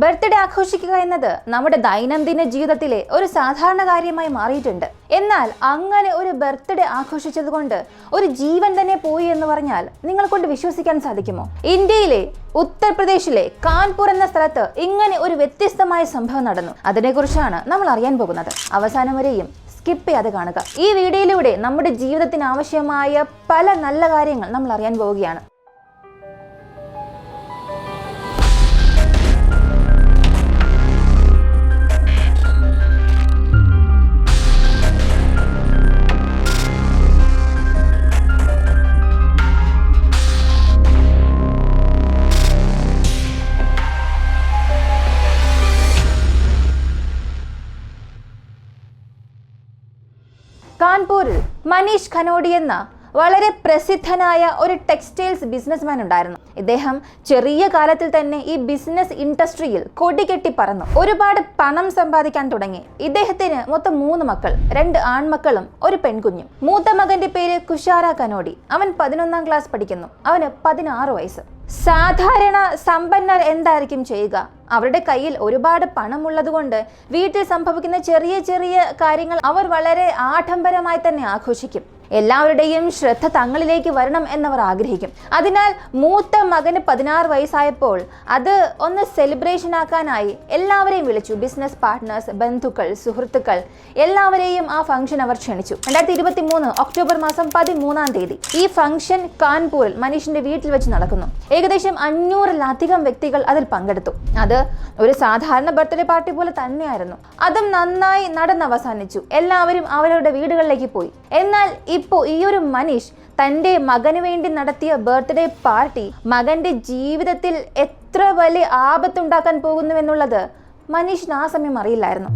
Birthday ആഘോഷിക്കുക എന്നത് നമ്മുടെ ദൈനംദിന ജീവിതത്തിലെ ഒരു സാധാരണ കാര്യമായി മാറിയിട്ടുണ്ട്. എന്നാൽ അങ്ങനെ ഒരു ബർത്ത്ഡേ ആഘോഷിച്ചത് കൊണ്ട് ഒരു ജീവൻ തന്നെ പോയി എന്ന് പറഞ്ഞാൽ നിങ്ങളെ കൊണ്ട് വിശ്വസിക്കാൻ സാധിക്കുമോ? ഇന്ത്യയിലെ ഉത്തർപ്രദേശിലെ കാൺപൂർ എന്ന സ്ഥലത്ത് ഇങ്ങനെ ഒരു വ്യത്യസ്തമായ സംഭവം നടന്നു. അതിനെക്കുറിച്ചാണ് നമ്മൾ അറിയാൻ പോകുന്നത്. അവസാനം വരെയും സ്കിപ്പ് ചെയ്യാതെ കാണുക. ഈ വീഡിയോയിലൂടെ നമ്മുടെ ജീവിതത്തിന് ആവശ്യമായ പല നല്ല കാര്യങ്ങൾ നമ്മൾ അറിയാൻ പോവുകയാണ്. കാൺപൂരിൽ മനീഷ് ഖനോഡി എന്ന വളരെ പ്രസിദ്ധനായ ഒരു ടെക്സ്റ്റൈൽസ് ബിസിനസ്മാൻ ഉണ്ടായിരുന്നു. ഇദ്ദേഹം ചെറിയ കാലത്തിൽ തന്നെ ഈ ബിസിനസ് ഇൻഡസ്ട്രിയിൽ കൊടികെട്ടി പറന്നു ഒരുപാട് പണം സമ്പാദിക്കാൻ തുടങ്ങി. ഇദ്ദേഹത്തിന് മൊത്തം 3 മക്കൾ, 2 ആൺമക്കളും ഒരു പെൺകുഞ്ഞും. മൂത്ത മകന്റെ പേര് കുഷാര ഖനോഡി. അവൻ 11ാം ക്ലാസ് പഠിക്കുന്നു. അവന് 16 വയസ്സ്. സാധാരണ സമ്പന്നർ എന്തായിരിക്കും ചെയ്യുക? അവരുടെ കയ്യിൽ ഒരുപാട് പണമുള്ളത് കൊണ്ട് വീട്ടിൽ സംഭവിക്കുന്ന ചെറിയ ചെറിയ കാര്യങ്ങൾ അവർ വളരെ ആഡംബരമായി തന്നെ ആഘോഷിക്കും. എല്ലാവരുടെയും ശ്രദ്ധ തങ്ങളിലേക്ക് വരണം എന്നവർ ആഗ്രഹിക്കും. അതിനാൽ മൂത്ത മകന് 16 വയസ്സായപ്പോൾ അത് ഒന്ന് സെലിബ്രേഷൻ ആക്കാനായി എല്ലാവരെയും വിളിച്ചു. ബിസിനസ് പാർട്ട്നേഴ്സ്, ബന്ധുക്കൾ, സുഹൃത്തുക്കൾ എല്ലാവരെയും ആ ഫംഗ്ഷൻ അവർ ക്ഷണിച്ചു. 2023 ഒക്ടോബർ മാസം 13-ാം തീയതി ഈ ഫംഗ്ഷൻ കാൺപൂരിൽ മനീഷിന്റെ വീട്ടിൽ വെച്ച് നടക്കുന്നു. ഏകദേശം 500-ലധികം വ്യക്തികൾ അതിൽ പങ്കെടുത്തു. അത് ഒരു സാധാരണ ബർത്ത്ഡേ പാർട്ടി പോലെ തന്നെയായിരുന്നു. അതും നന്നായി നടന്നവസാനിച്ചു. എല്ലാവരും അവരവരുടെ വീടുകളിലേക്ക് പോയി. എന്നാൽ ഇപ്പോൾ ഈ ഒരു മനീഷ് തൻ്റെ മകന് വേണ്ടി നടത്തിയ ബർത്ത്ഡേ പാർട്ടി മകന്റെ ജീവിതത്തിൽ എത്ര വലിയ ആപത്തുണ്ടാക്കാൻ പോകുന്നു എന്നുള്ളത് മനീഷിന് ആ സമയം അറിയില്ലായിരുന്നു.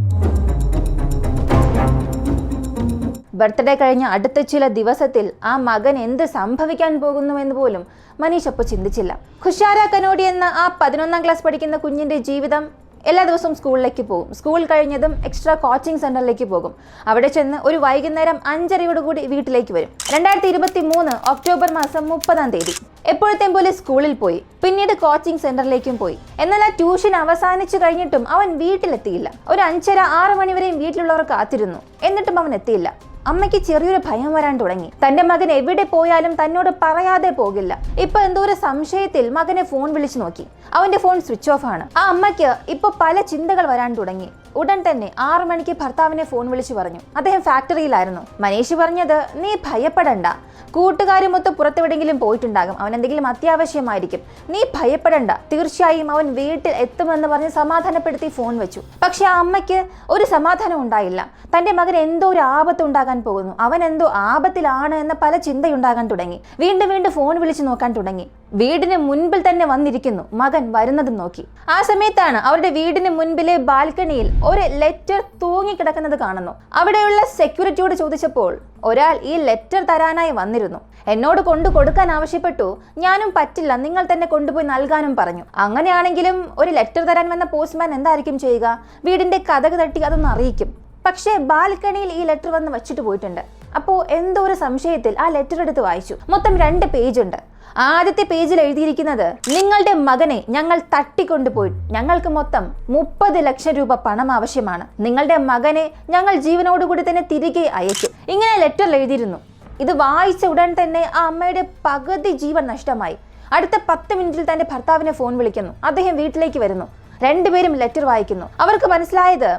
ബർത്ത്ഡേ കഴിഞ്ഞ അടുത്ത ചില ദിവസത്തിൽ ആ മകൻ എന്ത് സംഭവിക്കാൻ പോകുന്നു എന്ന് പോലും മനീഷ് അപ്പോൾ ചിന്തിച്ചില്ല. കുഷാര ഖനോഡി എന്ന ആ 11ാം ക്ലാസ് പഠിക്കുന്ന കുഞ്ഞിന്റെ ജീവിതം എല്ലാ ദിവസവും സ്കൂളിലേക്ക് പോകും. സ്കൂൾ കഴിഞ്ഞതും എക്സ്ട്രാ കോച്ചിങ് സെന്ററിലേക്ക് പോകും. അവിടെ ചെന്ന് ഒരു വൈകുന്നേരം 5:30 വീട്ടിലേക്ക് വരും. 2023 ഒക്ടോബർ മാസം 30-ാം തീയതി എപ്പോഴത്തെയും പോലെ സ്കൂളിൽ പോയി. പിന്നീട് കോച്ചിങ് സെന്ററിലേക്കും പോയി. എന്നാൽ ആ ട്യൂഷൻ അവസാനിച്ചു കഴിഞ്ഞിട്ടും അവൻ വീട്ടിലെത്തിയില്ല. ഒരു 5:30-6 മണി വരെയും വീട്ടിലുള്ളവർ കാത്തിരുന്നു. എന്നിട്ടും അവൻ എത്തിയില്ല. അമ്മയ്ക്ക് ചെറിയൊരു ഭയം വരാൻ തുടങ്ങി. തന്റെ മകൻ എവിടെ പോയാലും തന്നോട് പറയാതെ പോകില്ല. ഇപ്പൊ എന്തോ ഒരു സംശയത്തിൽ മകനെ ഫോൺ വിളിച്ചു നോക്കി. അവന്റെ ഫോൺ സ്വിച്ച് ഓഫ് ആണ്. ആ അമ്മയ്ക്ക് ഇപ്പൊ പല ചിന്തകൾ വരാൻ തുടങ്ങി. ഉടൻ തന്നെ 6 മണിക്ക് ഭർത്താവിനെ ഫോൺ വിളിച്ചു പറഞ്ഞു. അദ്ദേഹം ഫാക്ടറിയിലായിരുന്നു. മനീഷ് പറഞ്ഞത്, നീ ഭയപ്പെടണ്ട, കൂട്ടുകാരുമൊത്ത് പുറത്തെവിടെങ്കിലും പോയിട്ടുണ്ടാകും, അവൻ എന്തെങ്കിലും അത്യാവശ്യമായിരിക്കും, നീ ഭയപ്പെടണ്ട, തീർച്ചയായും അവൻ വീട്ടിൽ എത്തുമെന്ന് പറഞ്ഞ് സമാധാനപ്പെടുത്തി ഫോൺ വെച്ചു. പക്ഷെ ആ അമ്മയ്ക്ക് ഒരു സമാധാനം ഉണ്ടായില്ല. തന്റെ മകൻ എന്തോ ഒരു ആപത്ത് ഉണ്ടാകാൻ പോകുന്നു, അവൻ എന്തോ ആപത്തിലാണ് എന്ന പല ചിന്തയുണ്ടാകാൻ തുടങ്ങി. വീണ്ടും വീണ്ടും ഫോൺ വിളിച്ചു നോക്കാൻ തുടങ്ങി. വീടിന് മുൻപിൽ തന്നെ വന്നിരിക്കുന്നു. മകൻ വരുന്നതും നോക്കി. ആ സമയത്താണ് അവരുടെ വീടിന് മുൻപിലെ ബാൽക്കണിയിൽ ഒരു ലെറ്റർ തൂങ്ങിക്കിടക്കുന്നത് കാണുന്നു. അവിടെയുള്ള സെക്യൂരിറ്റിയോട് ചോദിച്ചപ്പോൾ ഒരാൾ ഈ ലെറ്റർ തരാനായി വന്നിരുന്നു. എന്നോട് കൊടുക്കാൻ ആവശ്യപ്പെട്ടു. ഞാനും പറ്റില്ല, നിങ്ങൾ തന്നെ കൊണ്ടുപോയി നൽകാനും പറഞ്ഞു. അങ്ങനെയാണെങ്കിലും ഒരു ലെറ്റർ തരാൻ വന്ന പോസ്റ്റ്മാൻ എന്തായിരിക്കും ചെയ്യുക? വീടിന്റെ കതക് തട്ടി അതൊന്ന് അറിയിക്കും. പക്ഷേ ബാൽക്കണിയിൽ ഈ ലെറ്റർ വന്ന് വെച്ചിട്ട് പോയിട്ടുണ്ട്. അപ്പോൾ എന്തോ ഒരു സംശയത്തിൽ ആ ലെറ്റർ എടുത്ത് വായിച്ചു. മൊത്തം 2 പേജ് ഉണ്ട്. ആദ്യത്തെ പേജിൽ എഴുതിയിരിക്കുന്നത്, നിങ്ങളുടെ മകനെ ഞങ്ങൾ തട്ടിക്കൊണ്ടുപോയി, ഞങ്ങൾക്ക് മൊത്തം 30 ലക്ഷം രൂപ പണം ആവശ്യമാണ്, നിങ്ങളുടെ മകനെ ഞങ്ങൾ ജീവനോടുകൂടി തന്നെ തിരികെ അയക്കും. ഇങ്ങനെ ലെറ്ററിൽ എഴുതിയിരുന്നു. ഇത് വായിച്ച ഉടൻ തന്നെ ആ അമ്മയുടെ പകുതി ജീവൻ നഷ്ടമായി. അടുത്ത 10 മിനിറ്റിൽ തന്റെ ഭർത്താവിനെ ഫോൺ വിളിക്കുന്നു. അദ്ദേഹം വീട്ടിലേക്ക് വരുന്നു. 2 പേരും ലെറ്റർ വായിക്കുന്നു. അവർക്ക് മനസ്സിലായത്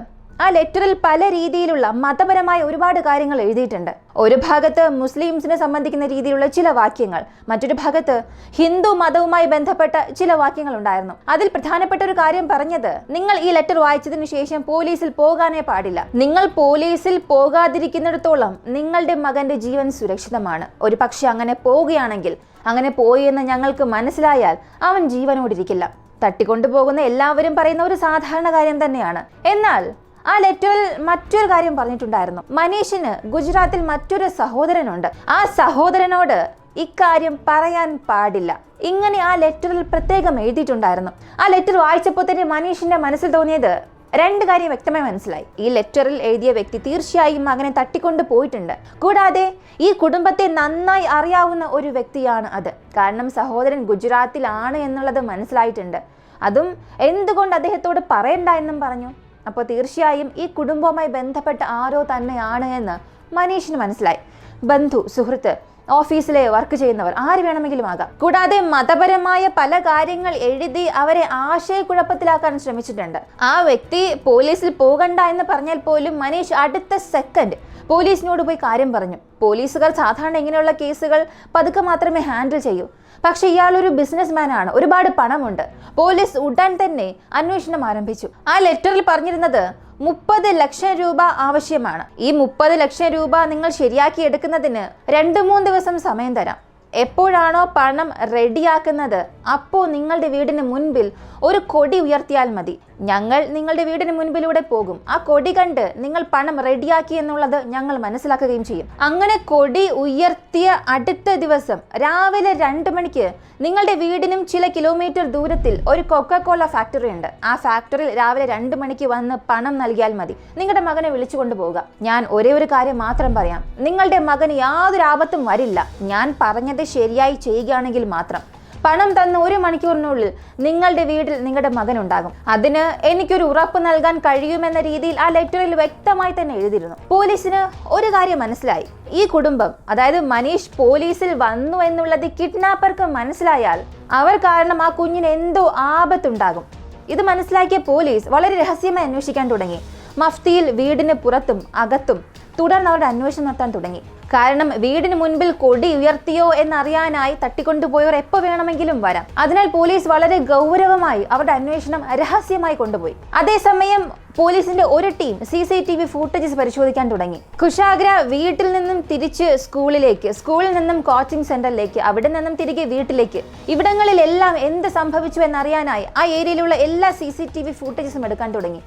ആ ലെറ്ററിൽ പല രീതിയിലുള്ള മതപരമായ ഒരുപാട് കാര്യങ്ങൾ എഴുതിയിട്ടുണ്ട്. ഒരു ഭാഗത്ത് മുസ്ലിംസിനെ സംബന്ധിക്കുന്ന രീതിയിലുള്ള ചില വാക്യങ്ങൾ, മറ്റൊരു ഭാഗത്ത് ഹിന്ദു മതവുമായി ബന്ധപ്പെട്ട ചില വാക്യങ്ങൾ ഉണ്ടായിരുന്നു. അതിൽ പ്രധാനപ്പെട്ട ഒരു കാര്യം പറഞ്ഞത്, നിങ്ങൾ ഈ ലെറ്റർ വായിച്ചതിന് ശേഷം പോലീസിൽ പോകാനേ പാടില്ല. നിങ്ങൾ പോലീസിൽ പോകാതിരിക്കുന്നിടത്തോളം നിങ്ങളുടെ മകന്റെ ജീവൻ സുരക്ഷിതമാണ്. ഒരു പക്ഷെ അങ്ങനെ പോവുകയാണെങ്കിൽ, അങ്ങനെ പോയി എന്ന് ഞങ്ങൾക്ക് മനസ്സിലായാൽ അവൻ ജീവനോടിരിക്കില്ല. തട്ടിക്കൊണ്ടുപോകുന്ന എല്ലാവരും പറയുന്ന ഒരു സാധാരണ കാര്യം തന്നെയാണ്. എന്നാൽ ആ ലെറ്ററിൽ മറ്റൊരു കാര്യം പറഞ്ഞിട്ടുണ്ടായിരുന്നു. മനീഷിന് ഗുജറാത്തിൽ മറ്റൊരു സഹോദരനുണ്ട്. ആ സഹോദരനോട് ഇക്കാര്യം പറയാൻ പാടില്ല. ഇങ്ങനെ ആ ലെറ്ററിൽ പ്രത്യേകം എഴുതിയിട്ടുണ്ടായിരുന്നു. ആ ലെറ്റർ വായിച്ചപ്പോൾ തന്നെ മനീഷിന്റെ മനസ്സിൽ തോന്നിയത്, രണ്ട് കാര്യം വ്യക്തമായി മനസ്സിലായി. ഈ ലെറ്ററിൽ എഴുതിയ വ്യക്തി തീർച്ചയായും മകനെ തട്ടിക്കൊണ്ട് പോയിട്ടുണ്ട്. കൂടാതെ ഈ കുടുംബത്തെ നന്നായി അറിയാവുന്ന ഒരു വ്യക്തിയാണ് അത്. കാരണം സഹോദരൻ ഗുജറാത്തിലാണ് എന്നുള്ളത് മനസ്സിലായിട്ടുണ്ട്. അതും എന്തുകൊണ്ട് അദ്ദേഹത്തോട് പറയണ്ട എന്നും പറഞ്ഞു. അപ്പോൾ തീർച്ചയായും ഈ കുടുംബവുമായി ബന്ധപ്പെട്ട ആരോ തന്നെയാണ് എന്ന് മനീഷിന് മനസ്സിലായി. ബന്ധു, സുഹൃത്ത്, ഓഫീസിലെ വർക്ക് ചെയ്യുന്നവർ, ആര് വേണമെങ്കിലും ആകാം. കൂടാതെ മതപരമായ പല കാര്യങ്ങൾ എഴുതി അവരെ ആശയക്കുഴപ്പത്തിലാക്കാൻ ശ്രമിച്ചിട്ടുണ്ട്. ആ വ്യക്തി പോലീസിൽ പോകണ്ട എന്ന് പറഞ്ഞാൽ പോലും മനീഷ് അടുത്ത സെക്കൻഡ് പോലീസിനോട് പോയി കാര്യം പറഞ്ഞു. പോലീസുകാർ സാധാരണ ഇങ്ങനെയുള്ള കേസുകൾ പതുക്കെ മാത്രമേ ഹാൻഡിൽ ചെയ്യൂ. പക്ഷെ ഇയാൾ ഒരു ബിസിനസ് ആണ്, ഒരുപാട് പണമുണ്ട്. പോലീസ് ഉടൻ തന്നെ അന്വേഷണം ആരംഭിച്ചു. ആ ലെറ്ററിൽ പറഞ്ഞിരുന്നത് 30 ലക്ഷം രൂപ ആവശ്യമാണ്. ഈ 30 ലക്ഷം രൂപ നിങ്ങൾ ശരിയാക്കി എടുക്കുന്നതിന് 2-3 ദിവസം സമയം തരാം. എപ്പോഴാണോ പണം റെഡിയാക്കുന്നത് അപ്പോൾ നിങ്ങളുടെ വീടിന് മുൻപിൽ ഒരു കൊടി ഉയർത്തിയാൽ മതി. ഞങ്ങൾ നിങ്ങളുടെ വീടിന് മുൻപിലൂടെ പോകും. ആ കൊടി കണ്ട് നിങ്ങൾ പണം റെഡിയാക്കി എന്നുള്ളത് ഞങ്ങൾ മനസ്സിലാക്കുകയും ചെയ്യും. അങ്ങനെ കൊടി ഉയർത്തിയ അടുത്ത ദിവസം രാവിലെ 2 മണിക്ക് നിങ്ങളുടെ വീടിനും ചില കിലോമീറ്റർ ദൂരത്തിൽ ഒരു കൊക്കക്കോള ഫാക്ടറി ഉണ്ട്. ആ ഫാക്ടറിയിൽ രാവിലെ 2 മണിക്ക് വന്ന് പണം നൽകിയാൽ മതി. നിങ്ങളുടെ മകനെ വിളിച്ചുകൊണ്ട് പോവുക. ഞാൻ ഒരേ ഒരു കാര്യം മാത്രം പറയാം, നിങ്ങളുടെ മകന് യാതൊരു ആപത്തും വരില്ല. ഞാൻ പറഞ്ഞത് ശരിയായി ചെയ്യുകയാണെങ്കിൽ മാത്രം. പണം തന്ന 1 മണിക്കൂറിനുള്ളിൽ നിങ്ങളുടെ വീട്ടിൽ നിങ്ങളുടെ മകൻ ഉണ്ടാകും. അതിന് എനിക്കൊരു ഉറപ്പ് നൽകാൻ കഴിയുമെന്ന രീതിയിൽ ആ ലെറ്ററിൽ വ്യക്തമായി തന്നെ എഴുതിയിരുന്നു. പോലീസിന് ഒരു കാര്യം മനസ്സിലായി. ഈ കുടുംബം, അതായത് മനീഷ് പോലീസിൽ വന്നു എന്നുള്ളത് കിഡ്നാപ്പർക്ക് മനസ്സിലായാൽ അവർ കാരണം ആ കുഞ്ഞിന് എന്തോ ആപത്തുണ്ടാകും. ഇത് മനസ്സിലാക്കിയ പോലീസ് വളരെ രഹസ്യമായി അന്വേഷിക്കാൻ തുടങ്ങി. മഫ്തിയിൽ വീടിന് പുറത്തും അകത്തും തുടർന്ന് അവരുടെ അന്വേഷണം നടത്താൻ തുടങ്ങി. കാരണം വീടിന് മുൻപിൽ കൊടി ഉയർത്തിയോ എന്നറിയാനായി തട്ടിക്കൊണ്ടുപോയവർ എപ്പോൾ വേണമെങ്കിലും വരാം. അതിനാൽ പോലീസ് വളരെ ഗൗരവമായി അവരുടെ അന്വേഷണം രഹസ്യമായി കൊണ്ടുപോയി. അതേസമയം പോലീസിന്റെ ഒരു ടീം CCTV ഫൂട്ടേജസ് പരിശോധിക്കാൻ തുടങ്ങി. കുശാഗ്ര വീട്ടിൽ നിന്നും തിരിച്ച് സ്കൂളിലേക്ക്, സ്കൂളിൽ നിന്നും കോച്ചിങ് സെന്ററിലേക്ക്, അവിടെ നിന്നും തിരികെ വീട്ടിലേക്ക്, ഇവിടങ്ങളിലെല്ലാം എന്ത് സംഭവിച്ചു എന്നറിയാനായി ആ ഏരിയയിലുള്ള എല്ലാ CCTV ഫൂട്ടേജസും എടുക്കാൻ തുടങ്ങി.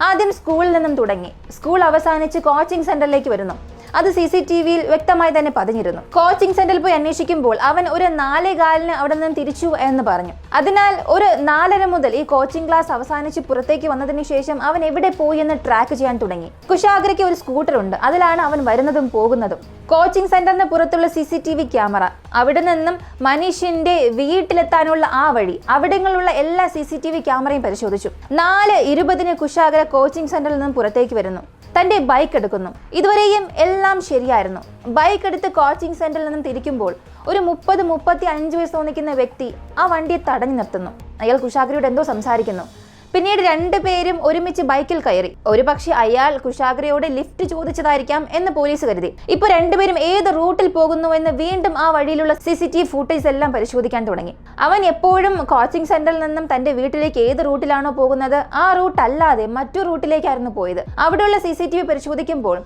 ആദ്യം സ്കൂളിൽ നിന്നും തുടങ്ങി. സ്കൂൾ അവസാനിച്ച് കോച്ചിങ് സെന്ററിലേക്ക് വരുന്നു. അത് CCTVയിൽ വ്യക്തമായി തന്നെ പതിഞ്ഞിരുന്നു. കോച്ചിങ് സെന്ററിൽ പോയി അന്വേഷിക്കുമ്പോൾ അവൻ ഒരു 4:15 അവിടെ നിന്ന് തിരിച്ചു എന്ന് പറഞ്ഞു. അതിനാൽ ഒരു 4:30 മുതൽ ഈ കോച്ചിങ് ക്ലാസ് അവസാനിച്ച് പുറത്തേക്ക് വന്നതിന് ശേഷം അവൻ എവിടെ പോയി എന്ന് ട്രാക്ക് ചെയ്യാൻ തുടങ്ങി. കുശാഗ്രയ്ക്ക് ഒരു സ്കൂട്ടർ ഉണ്ട്, അതിലാണ് അവൻ വരുന്നതും പോകുന്നതും. കോച്ചിങ് സെന്ററിന് പുറത്തുള്ള CCTV ക്യാമറ, അവിടെ നിന്നും മനീഷിന്റെ വീട്ടിലെത്താനുള്ള ആ വഴി, അവിടങ്ങളിലുള്ള എല്ലാ CCTV ക്യാമറയും പരിശോധിച്ചു. 4:20 കുശാഗ്ര കോച്ചിങ് സെന്ററിൽ നിന്നും പുറത്തേക്ക് വരുന്നു. തന്റെ ബൈക്ക് എടുക്കുന്നു. ഇതുവരെയും എല്ലാം ശരിയായിരുന്നു. ബൈക്ക് എടുത്ത് കോച്ചിങ് സെന്ററിൽ നിന്നും തിരിക്കുമ്പോൾ ഒരു 30-35 വയസ്സ് തോന്നിക്കുന്ന വ്യക്തി ആ വണ്ടിയെ തടഞ്ഞു നിർത്തുന്നു. അയാൾ കുശാഗ്രയോട് എന്തോ സംസാരിക്കുന്നു. പിന്നീട് 2 പേരും ഒരുമിച്ച് ബൈക്കിൽ കയറി. ഒരു പക്ഷേ അയാൾ കുശാഗ്രയോട് ലിഫ്റ്റ് ചോദിച്ചതായിരിക്കാം എന്ന് പോലീസ് കരുതി. ഇപ്പൊ 2 പേരും ഏത് റൂട്ടിൽ പോകുന്നു എന്ന് വീണ്ടും ആ വഴിയിലുള്ള CCTV ഫൂട്ടേജ് എല്ലാം പരിശോധിക്കാൻ തുടങ്ങി. അവൻ എപ്പോഴും കോച്ചിങ് സെന്ററിൽ നിന്നും തന്റെ വീട്ടിലേക്ക് ഏത് റൂട്ടിലാണോ പോകുന്നത് ആ റൂട്ട് അല്ലാതെ മറ്റു റൂട്ടിലേക്കായിരുന്നു പോയത്. അവിടെയുള്ള CCTV പരിശോധിക്കുമ്പോൾ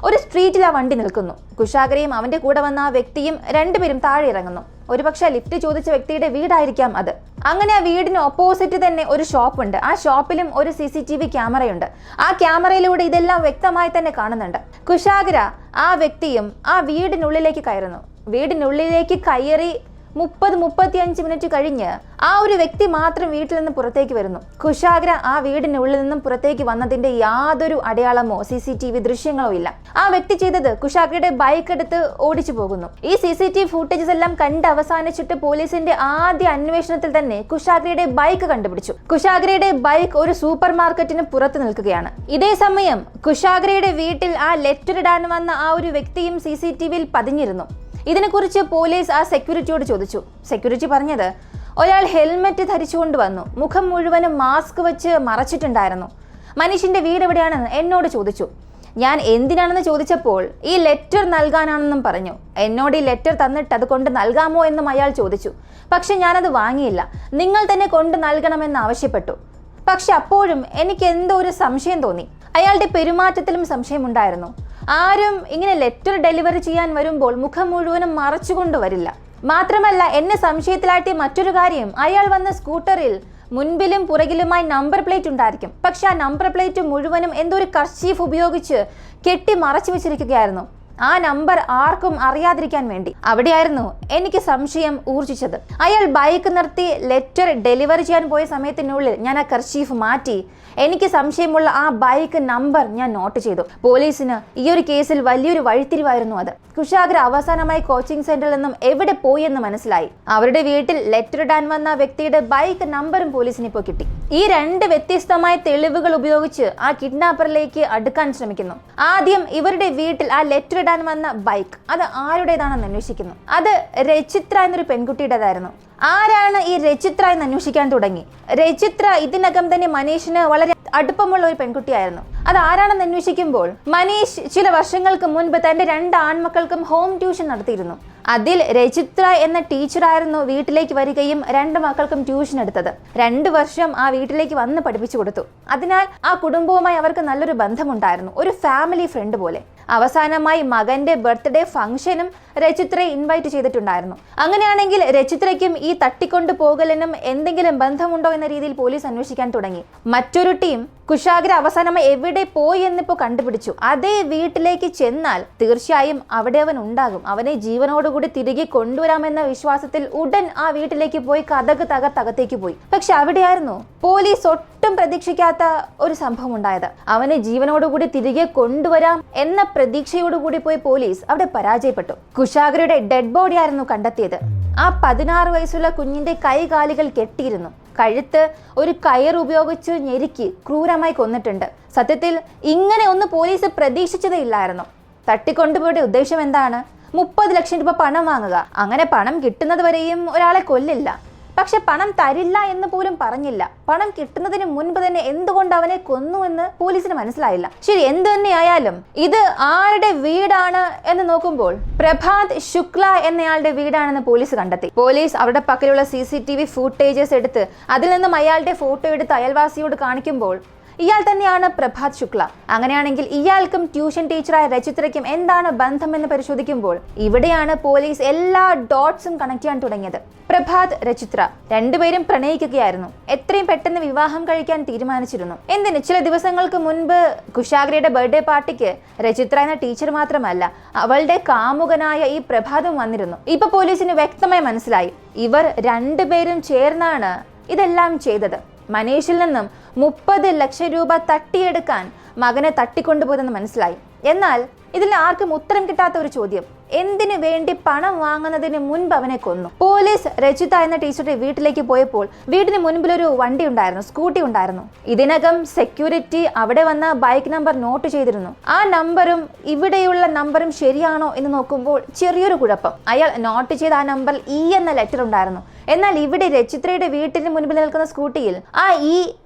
ഒരു സ്ട്രീറ്റിൽ ആ വണ്ടി നിൽക്കുന്നു. കുശാഗ്രയും അവന്റെ കൂടെ വന്ന ആ വ്യക്തിയും 2 പേരും താഴെ ഇറങ്ങുന്നു. ഒരുപക്ഷെ ലിഫ്റ്റ് ചോദിച്ച വ്യക്തിയുടെ വീടായിരിക്കാം അത്. അങ്ങനെ ആ വീടിന് ഓപ്പോസിറ്റ് തന്നെ ഒരു ഷോപ്പ് ഉണ്ട്. ആ ഷോപ്പിലും ഒരു CCTV ക്യാമറയുണ്ട്. ആ ക്യാമറയിലൂടെ ഇതെല്ലാം വ്യക്തമായി തന്നെ കാണുന്നുണ്ട്. കുശാഗ്ര ആ വ്യക്തിയും ആ വീടിനുള്ളിലേക്ക് കയറുന്നു. വീടിനുള്ളിലേക്ക് കയറി 30-35 മിനിറ്റ് കഴിഞ്ഞ് ആ ഒരു വ്യക്തി മാത്രം വീട്ടിൽ നിന്ന് പുറത്തേക്ക് വരുന്നു. കുശാഗ്ര ആ വീടിനുള്ളിൽ നിന്നും പുറത്തേക്ക് വന്നതിന്റെ യാതൊരു അടയാളമോ CCTV ദൃശ്യങ്ങളോ ഇല്ല. ആ വ്യക്തി ചെയ്തത് കുശാഗ്രയുടെ ബൈക്ക് എടുത്ത് ഓടിച്ചു പോകുന്നു. ഈ CCTV ഫൂട്ടേജസ് എല്ലാം കണ്ട് അവസാനിച്ചിട്ട് പോലീസിന്റെ ആദ്യ അന്വേഷണത്തിൽ തന്നെ കുശാഗ്രയുടെ ബൈക്ക് കണ്ടുപിടിച്ചു. കുശാഗ്രയുടെ ബൈക്ക് ഒരു സൂപ്പർ മാർക്കറ്റിന് പുറത്ത് നിൽക്കുകയാണ്. ഇതേ സമയം കുശാഗ്രയുടെ വീട്ടിൽ ആ ലെറ്റർ ഇടാൻ വന്ന ആ ഒരു വ്യക്തിയും CCTVയിൽ പതിഞ്ഞിരുന്നു. ഇതിനെക്കുറിച്ച് പോലീസ് ആ സെക്യൂരിറ്റിയോട് ചോദിച്ചു. സെക്യൂരിറ്റി പറഞ്ഞത് ഒരാൾ ഹെൽമെറ്റ് ധരിച്ചുകൊണ്ട് വന്നു, മുഖം മുഴുവനും മാസ്ക് വെച്ച് മറച്ചിട്ടുണ്ടായിരുന്നു. മനീഷിന്റെ വീട് എവിടെയാണെന്ന് എന്നോട് ചോദിച്ചു. ഞാൻ എന്തിനാണെന്ന് ചോദിച്ചപ്പോൾ ഈ ലെറ്റർ നൽകാനാണെന്നും പറഞ്ഞു. എന്നോട് ഈ ലെറ്റർ തന്നിട്ട് അത് കൊണ്ട് നൽകാമോ എന്നും അയാൾ ചോദിച്ചു. പക്ഷെ ഞാനത് വാങ്ങിയില്ല. നിങ്ങൾ തന്നെ കൊണ്ട് നൽകണമെന്ന് ആവശ്യപ്പെട്ടു. പക്ഷെ അപ്പോഴും എനിക്ക് എന്തോ ഒരു സംശയം തോന്നി. അയാളുടെ പെരുമാറ്റത്തിലും സംശയമുണ്ടായിരുന്നു. ആരും ഇങ്ങനെ ലെറ്റർ ഡെലിവറി ചെയ്യാൻ വരുമ്പോൾ മുഖം മുഴുവനും മറച്ചുകൊണ്ട് വരില്ല. മാത്രമല്ല എന്നെ സംശയത്തിലാട്ടിയ മറ്റൊരു കാര്യം, അയാൾ വന്ന സ്കൂട്ടറിൽ മുൻപിലും പുറകിലുമായി നമ്പർ പ്ലേറ്റ് ഉണ്ടായിരിക്കും. പക്ഷെ ആ നമ്പർ പ്ലേറ്റ് മുഴുവനും എന്തോ ഒരു കർച്ചീഫ് ഉപയോഗിച്ച് കെട്ടി മറച്ചു വെച്ചിരിക്കുകയായിരുന്നു. ആ നമ്പർ ആർക്കും അറിയാതിരിക്കാൻ വേണ്ടി. അവിടെയായിരുന്നു എനിക്ക് സംശയം ഊർജിച്ചത്. അയാൾ ബൈക്ക് നിർത്തി ലെറ്റർ ഡെലിവറി ചെയ്യാൻ പോയ സമയത്തിനുള്ളിൽ ഞാൻ ആ കർച്ചീഫ് മാറ്റി എനിക്ക് സംശയമുള്ള ആ ബൈക്ക് നമ്പർ ഞാൻ നോട്ട് ചെയ്തു. പോലീസിന് ഈ ഒരു കേസിൽ വലിയൊരു വഴിത്തിരിവായിരുന്നു അത്. കുശാഗ്ര അവസാനമായി കോച്ചിങ് സെന്ററിൽ നിന്നും എവിടെ പോയി എന്ന് മനസ്സിലായി. അവരുടെ വീട്ടിൽ ലെറ്റർ ഇടാൻ വന്ന വ്യക്തിയുടെ ബൈക്ക് നമ്പറും പോലീസിന് ഇപ്പോൾ കിട്ടി. ഈ രണ്ട് വ്യത്യസ്തമായ തെളിവുകൾ ഉപയോഗിച്ച് ആ കിഡ്നാപ്പറിലേക്ക് അടുക്കാൻ ശ്രമിക്കുന്നു. ആദ്യം ഇവരുടെ വീട്ടിൽ ആ ലെറ്റർ ഇടാൻ വന്ന ബൈക്ക് അത് ആരുടേതാണെന്ന് അന്വേഷിക്കുന്നു. അത് രചിത്ര എന്നൊരു പെൺകുട്ടിയുടേതായിരുന്നു. ആരാണ് ഈ രചിത്ര എന്ന് അന്വേഷിക്കാൻ തുടങ്ങി. രചിത്ര ഇതിനകം തന്നെ മനീഷിന് വളരെ അടുപ്പമുള്ള ഒരു പെൺകുട്ടിയായിരുന്നു. അത് ആരാണെന്ന് അന്വേഷിക്കുമ്പോൾ മനീഷ് ചില വർഷങ്ങൾക്ക് മുൻപ് തന്റെ 2 ആൺമക്കൾക്കും ഹോം ട്യൂഷൻ നടത്തിയിരുന്നു. അതിൽ രചിത്ര എന്ന ടീച്ചറായിരുന്നു വീട്ടിലേക്ക് വരികയും 2 മക്കൾക്കും ട്യൂഷൻ എടുത്തത്. 2 വർഷം ആ വീട്ടിലേക്ക് വന്ന് പഠിപ്പിച്ചു കൊടുത്തു. അതിനാൽ ആ കുടുംബവുമായി അവർക്ക് നല്ലൊരു ബന്ധമുണ്ടായിരുന്നു, ഒരു ഫാമിലി ഫ്രണ്ട് പോലെ. അവസാനമായി മകന്റെ ബർത്ത്ഡേ ഫംഗ്ഷനും രചിത്രയെ ഇൻവൈറ്റ് ചെയ്തിട്ടുണ്ടായിരുന്നു. അങ്ങനെയാണെങ്കിൽ രചിത്രയ്ക്കും ഈ തട്ടിക്കൊണ്ടു പോകലിനും എന്തെങ്കിലും ബന്ധമുണ്ടോ എന്ന രീതിയിൽ പോലീസ് അന്വേഷിക്കാൻ തുടങ്ങി. മറ്റൊരു ടീം കുശാഗ്ര അവസാനമായി എവിടെ പോയി എന്നിപ്പോ കണ്ടുപിടിച്ചു. അതേ വീട്ടിലേക്ക് ചെന്നാൽ തീർച്ചയായും അവിടെ അവൻ ഉണ്ടാകും. അവനെ ജീവനോടുകൂടി തിരികെ കൊണ്ടുവരാമെന്ന വിശ്വാസത്തിൽ ഉടൻ ആ വീട്ടിലേക്ക് പോയി കതക് തകർത്തകത്തേക്ക് പോയി. പക്ഷെ അവിടെയായിരുന്നു പോലീസ് ഒട്ടും പ്രതീക്ഷിക്കാത്ത ഒരു സംഭവം ഉണ്ടായത്. അവനെ ജീവനോടുകൂടി തിരികെ കൊണ്ടുവരാം എന്ന പ്രതീക്ഷയോടുകൂടി പോയി പോലീസ് അവിടെ പരാജയപ്പെട്ടു. കുശാഗ്രയുടെ ഡെഡ് ബോഡി ആയിരുന്നു കണ്ടെത്തിയത്. ആ 16 വയസ്സുള്ള കുഞ്ഞിന്റെ കൈകാലുകൾ കെട്ടിയിരുന്നു. കഴുത്ത് ഒരു കയർ ഉപയോഗിച്ച് ഞെരുക്കി ക്രൂരമായി കൊന്നിട്ടുണ്ട്. സത്യത്തിൽ ഇങ്ങനെ ഒന്ന് പോലീസ് പ്രതീക്ഷിച്ചതേ ഇല്ലായിരുന്നു. തട്ടിക്കൊണ്ടുപോയുടെ ഉദ്ദേശം എന്താണ്? 30 ലക്ഷം രൂപ പണം വാങ്ങുക. അങ്ങനെ പണം കിട്ടുന്നത് വരെയും ഒരാളെ കൊല്ലില്ല. പക്ഷെ പണം തരില്ല എന്ന് പോലും പറഞ്ഞില്ല. പണം കിട്ടുന്നതിന് മുൻപ് തന്നെ എന്തുകൊണ്ട് അവനെ കൊന്നു എന്ന് പോലീസിന് മനസ്സിലായില്ല. ശരി, എന്ത് തന്നെയായാലും ഇത് ആരുടെ വീടാണ് എന്ന് നോക്കുമ്പോൾ പ്രഭാത് ശുക്ല എന്നയാളുടെ വീടാണെന്ന് പോലീസ് കണ്ടെത്തി. പോലീസ് അവരുടെ പക്കലുള്ള CCTV ഫൂട്ടേജസ് എടുത്ത് അതിൽ നിന്നും അയാളുടെ ഫോട്ടോ എടുത്ത് അയൽവാസിയോട് കാണിക്കുമ്പോൾ ഇയാൾ തന്നെയാണ് പ്രഭാത് ശുക്ല. അങ്ങനെയാണെങ്കിൽ ഇയാൾക്കും ട്യൂഷൻ ടീച്ചറായ രചിത്രയ്ക്കും എന്താണ് ബന്ധമെന്ന് പരിശോധിക്കുമ്പോൾ ഇവിടെയാണ് പോലീസ് എല്ലാ ഡോട്ട്സും കണക്ട് ചെയ്യാൻ തുടങ്ങിയത്. പ്രഭാത്, രചിത്ര രണ്ടുപേരും പ്രണയിക്കുകയായിരുന്നു. എത്രയും പെട്ടെന്ന് വിവാഹം കഴിക്കാൻ തീരുമാനിച്ചിരുന്നു. എന്തിന്? ചില ദിവസങ്ങൾക്ക് മുൻപ് കുശാഗ്രയുടെ ബർത്ത്ഡേ പാർട്ടിക്ക് രചിത്ര എന്ന ടീച്ചർ മാത്രമല്ല അവളുടെ കാമുകനായ ഈ പ്രഭാതും വന്നിരുന്നു. ഇപ്പൊ പോലീസിന് വ്യക്തമായി മനസ്സിലായി ഇവർ രണ്ടുപേരും ചേർന്നാണ് ഇതെല്ലാം ചെയ്തത്. മനീഷിൽ നിന്നും 30 ലക്ഷം രൂപ തട്ടിയെടുക്കാൻ മകനെ തട്ടിക്കൊണ്ടുപോയതെന്ന് മനസ്സിലായി. എന്നാൽ ഇതിൽ ആർക്കും ഉത്തരം കിട്ടാത്ത ഒരു ചോദ്യം, എന്തിനു വേണ്ടി പണം വാങ്ങുന്നതിന് മുൻപ് അവനെ കൊന്നു? പോലീസ് രചിത എന്ന ടീച്ചറുടെ വീട്ടിലേക്ക് പോയപ്പോൾ വീടിന് മുൻപിലൊരു വണ്ടി ഉണ്ടായിരുന്നു, സ്കൂട്ടി ഉണ്ടായിരുന്നു. ഇതിനകം സെക്യൂരിറ്റി അവിടെ വന്ന ബൈക്ക് നമ്പർ നോട്ട് ചെയ്തിരുന്നു. ആ നമ്പറും ഇവിടെയുള്ള നമ്പറും ശരിയാണോ എന്ന് നോക്കുമ്പോൾ ചെറിയൊരു കുഴപ്പം. അയാൾ നോട്ട് ചെയ്ത ആ നമ്പറിൽ E എന്ന ലെറ്റർ ഉണ്ടായിരുന്നു. എന്നാൽ ഇവിടെ രചിത്രയുടെ വീട്ടിന് മുൻപിൽ നിൽക്കുന്ന സ്കൂട്ടിയിൽ ആ E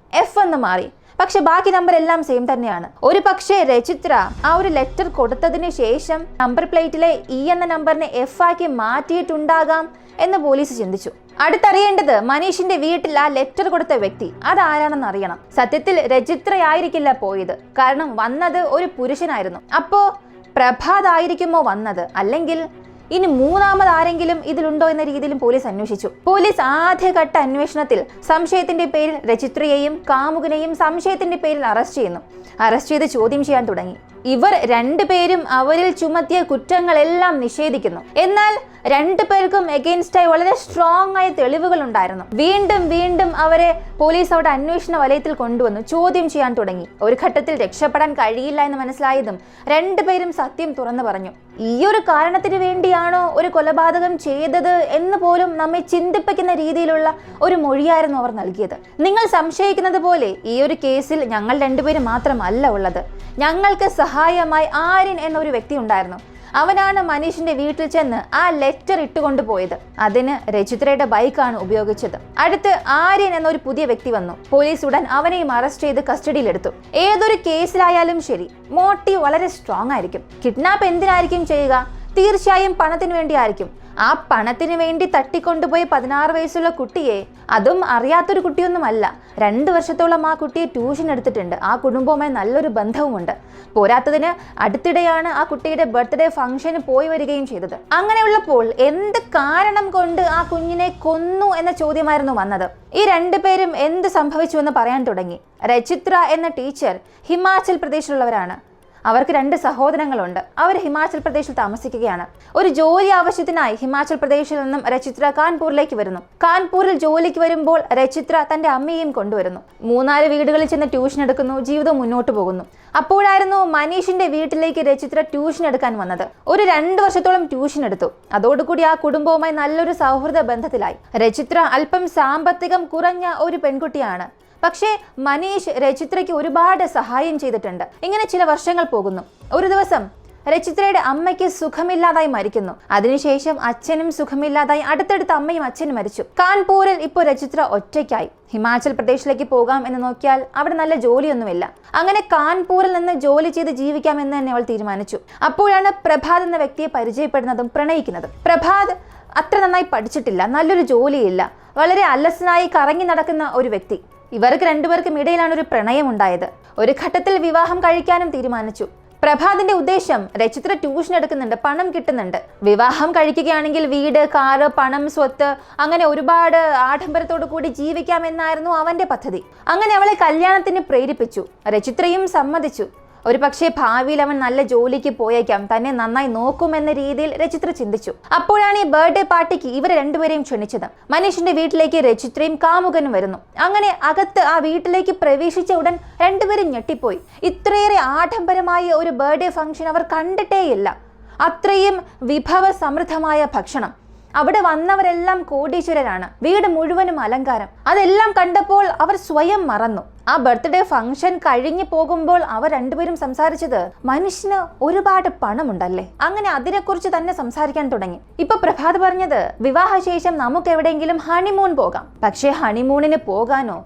F എന്ന് മാറി. പക്ഷെ ബാക്കി നമ്പർ എല്ലാം സെയിം തന്നെയാണ്. ഒരു പക്ഷേ രചിത്ര ആ ഒരു ലെറ്റർ കൊടുത്തതിന് ശേഷം നമ്പർ പ്ലേറ്റിലെ E എന്ന നമ്പറിനെ F ആക്കി മാറ്റിയിട്ടുണ്ടാകാം എന്ന് പോലീസ് ചിന്തിച്ചു. അടുത്തറിയേണ്ടത് മനീഷിന്റെ വീട്ടിൽ ആ ലെറ്റർ കൊടുത്ത വ്യക്തി അതാരാണെന്ന് അറിയണം. സത്യത്തിൽ രചിത്രയായിരിക്കില്ല പോയത്, കാരണം വന്നത് ഒരു പുരുഷനായിരുന്നു. അപ്പോ പ്രഭാത് ആയിരിക്കുമോ വന്നത്, അല്ലെങ്കിൽ ഇനി മൂന്നാമത് ആരെങ്കിലും ഇതിലുണ്ടോ എന്ന രീതിയിലും പോലീസ് അന്വേഷിച്ചു. പോലീസ് ആദ്യഘട്ട അന്വേഷണത്തിൽ സംശയത്തിന്റെ പേരിൽ രചിത്രയെയും കാമുകനെയും സംശയത്തിന്റെ പേരിൽ അറസ്റ്റ് ചെയ്യുന്നു. അറസ്റ്റ് ചെയ്ത് ചോദ്യം ചെയ്യാൻ തുടങ്ങി. ഇവർ രണ്ടുപേരും അവരിൽ ചുമത്തിയ കുറ്റങ്ങളെല്ലാം നിഷേധിക്കുന്നു. എന്നാൽ രണ്ടുപേർക്കും എഗെയിൻസ്റ്റായി വളരെ സ്ട്രോങ് ആയ തെളിവുകൾ ഉണ്ടായിരുന്നു. വീണ്ടും വീണ്ടും അവരെ പോലീസ് അവിടെ അന്വേഷണ വലയത്തിൽ കൊണ്ടുവന്നു ചോദ്യം ചെയ്യാൻ തുടങ്ങി. ഒരു ഘട്ടത്തിൽ രക്ഷപ്പെടാൻ കഴിയില്ല എന്ന് മനസ്സിലായതും രണ്ടുപേരും സത്യം തുറന്നു പറഞ്ഞു. ഈ ഒരു കാരണത്തിന് വേണ്ടിയാണോ ഒരു കൊലപാതകം ചെയ്തത് എന്ന് പോലും നമ്മെ ചിന്തിപ്പിക്കുന്ന രീതിയിലുള്ള ഒരു മൊഴിയായിരുന്നു അവർ നൽകിയത്. നിങ്ങൾ സംശയിക്കുന്നത് പോലെ ഈ ഒരു കേസിൽ ഞങ്ങൾ രണ്ടുപേരും മാത്രമല്ല ഉള്ളത്. ഞങ്ങൾക്ക് സഹായമായി ആര്യൻ എന്നൊരു വ്യക്തി ഉണ്ടായിരുന്നു. അവനാണ് മനീഷിന്റെ വീട്ടിൽ ചെന്ന് ആ ലെറ്റർ ഇട്ടുകൊണ്ടുപോയത്. അതിന് രചിത്രയുടെ ബൈക്കാണ് ഉപയോഗിച്ചത്. അടുത്ത് ആര്യൻ എന്നൊരു പുതിയ വ്യക്തി വന്നു. പോലീസ് ഉടൻ അവനെയും അറസ്റ്റ് ചെയ്ത് കസ്റ്റഡിയിലെടുത്തു. ഏതൊരു കേസിലായാലും ശരി, മോട്ടീവ് വളരെ സ്ട്രോങ് ആയിരിക്കും. കിഡ്നാപ്പ് എന്തിനായിരിക്കും ചെയ്യുക? തീർച്ചയായും പണത്തിന് വേണ്ടിയായിരിക്കും. ആ പണത്തിന് വേണ്ടി തട്ടിക്കൊണ്ടുപോയി 16 വയസ്സുള്ള കുട്ടിയെ, അതും അറിയാത്തൊരു കുട്ടിയൊന്നുമല്ല, 2 വർഷത്തോളം ആ കുട്ടിയെ ട്യൂഷൻ എടുത്തിട്ടുണ്ട്. ആ കുടുംബവുമായി നല്ലൊരു ബന്ധവുമുണ്ട്. പോരാത്തതിന് അടുത്തിടെയാണ് ആ കുട്ടിയുടെ ബർത്ത്ഡേ ഫംഗ്ഷന് പോയി വരികയും ചെയ്തത്. അങ്ങനെയുള്ളപ്പോൾ എന്ത് കാരണം കൊണ്ട് ആ കുഞ്ഞിനെ കൊന്നു എന്ന ചോദ്യമായിരുന്നു വന്നത്. ഈ രണ്ടുപേരും എന്ത് സംഭവിച്ചു എന്ന് പറയാൻ തുടങ്ങി. രചിത്ര എന്ന ടീച്ചർ ഹിമാചൽ പ്രദേശിലുള്ളവരാണ്. അവർക്ക് 2 സഹോദരങ്ങളുണ്ട്. അവർ ഹിമാചൽ പ്രദേശിൽ താമസിക്കുകയാണ്. ഒരു ജോലി ആവശ്യത്തിനായി ഹിമാചൽ പ്രദേശിൽ നിന്നും രചിത്ര കാൺപൂരിലേക്ക് വരുന്നു. കാൺപൂരിൽ ജോലിക്ക് വരുമ്പോൾ രചിത്ര തന്റെ അമ്മയെയും കൊണ്ടുവരുന്നു. 3-4 വീടുകളിൽ ചെന്ന് ട്യൂഷൻ എടുക്കുന്നു. ജീവിതം മുന്നോട്ട് പോകുന്നു. അപ്പോഴായിരുന്നു മനീഷിന്റെ വീട്ടിലേക്ക് രചിത്ര ട്യൂഷൻ എടുക്കാൻ വന്നത്. ഒരു 2 വർഷത്തോളം ട്യൂഷൻ എടുത്തു. അതോടുകൂടി ആ കുടുംബവുമായി നല്ലൊരു സൗഹൃദ ബന്ധത്തിലായി. രചിത്ര അല്പം സാമ്പത്തികം കുറഞ്ഞ ഒരു പെൺകുട്ടിയാണ്. പക്ഷേ മനീഷ് രചിത്രയ്ക്ക് ഒരുപാട് സഹായം ചെയ്തിട്ടുണ്ട്. ഇങ്ങനെ ചില വർഷങ്ങൾ പോകുന്നു. ഒരു ദിവസം രചിത്രയുടെ അമ്മയ്ക്ക് സുഖമില്ലാതായി മരിക്കുന്നു. അതിനുശേഷം അച്ഛനും സുഖമില്ലാതായി. അടുത്തടുത്ത് അമ്മയും അച്ഛനും മരിച്ചു. കാൺപൂരിൽ ഇപ്പോൾ രചിത്ര ഒറ്റയ്ക്കായി. ഹിമാചൽ പ്രദേശിലേക്ക് പോകാം എന്ന് നോക്കിയാൽ അവിടെ നല്ല ജോലിയൊന്നുമില്ല. അങ്ങനെ കാൺപൂരിൽ നിന്ന് ജോലി ചെയ്ത് ജീവിക്കാമെന്ന് തന്നെ അവൾ തീരുമാനിച്ചു. അപ്പോഴാണ് പ്രഭാത് എന്ന വ്യക്തിയെ പരിചയപ്പെടുന്നതും പ്രണയിക്കുന്നതും. പ്രഭാത് അത്ര നന്നായി പഠിച്ചിട്ടില്ല, നല്ലൊരു ജോലിയില്ല, വളരെ അലസനായി കറങ്ങി നടക്കുന്ന ഒരു വ്യക്തി. ഇവർക്ക് 2 പേർക്കും ഇടയിലാണ് ഒരു പ്രണയം ഉണ്ടായത്. ഒരു ഘട്ടത്തിൽ വിവാഹം കഴിക്കാനും തീരുമാനിച്ചു. പ്രഭാതിന്റെ ഉദ്ദേശം രചിത്ര ട്യൂഷൻ എടുക്കുന്നുണ്ട്, പണം കിട്ടുന്നുണ്ട്, വിവാഹം കഴിക്കുകയാണെങ്കിൽ വീട്, കാറ്, പണം, സ്വത്ത്, അങ്ങനെ ഒരുപാട് ആഡംബരത്തോടു കൂടി ജീവിക്കാമെന്നായിരുന്നു അവന്റെ പദ്ധതി. അങ്ങനെ അവളെ കല്യാണത്തിന് പ്രേരിപ്പിച്ചു. രചിത്രയും സമ്മതിച്ചു. ഒരു പക്ഷേ ഭാവിയിൽ അവൻ നല്ല ജോലിക്ക് പോയേക്കാം, തന്നെ നന്നായി നോക്കുമെന്ന രീതിയിൽ രചിത്ര ചിന്തിച്ചു. അപ്പോഴാണ് ഈ ബർത്ത്ഡേ പാർട്ടിക്ക് ഇവരെ 2 പേരെയും ക്ഷണിച്ചത്. മനീഷിന്റെ വീട്ടിലേക്ക് രചിത്രയും കാമുകനും വരുന്നു. അങ്ങനെ അകത്ത് ആ വീട്ടിലേക്ക് പ്രവേശിച്ച ഉടൻ 2 പേരും ഞെട്ടിപ്പോയി. ഇത്രയേറെ ആഡംബരമായ ഒരു ബർത്ത്ഡേ ഫംഗ്ഷൻ അവർ കണ്ടിട്ടേയില്ല. അത്രയും വിഭവ സമൃദ്ധമായ ഭക്ഷണം. അവിടെ വന്നവരെല്ലാം കോടീശ്വരരാണ്. വീട് മുഴുവനും അലങ്കാരം. അതെല്ലാം കണ്ടപ്പോൾ അവർ സ്വയം മറന്നു. ആ ബർത്ത്ഡേ ഫംഗ്ഷൻ കഴിഞ്ഞു പോകുമ്പോൾ അവർ 2 പേരും സംസാരിച്ചത് മനുഷ്യന് ഒരുപാട് പണമുണ്ടല്ലേ, അങ്ങനെ അതിനെക്കുറിച്ച് തന്നെ സംസാരിക്കാൻ തുടങ്ങി. ഇപ്പൊ പ്രഭാത് പറഞ്ഞത്, വിവാഹശേഷം നമുക്ക് എവിടെയെങ്കിലും ഹണിമൂൺ പോകാം. പക്ഷേ ഹണിമൂണിന് പോകാനോ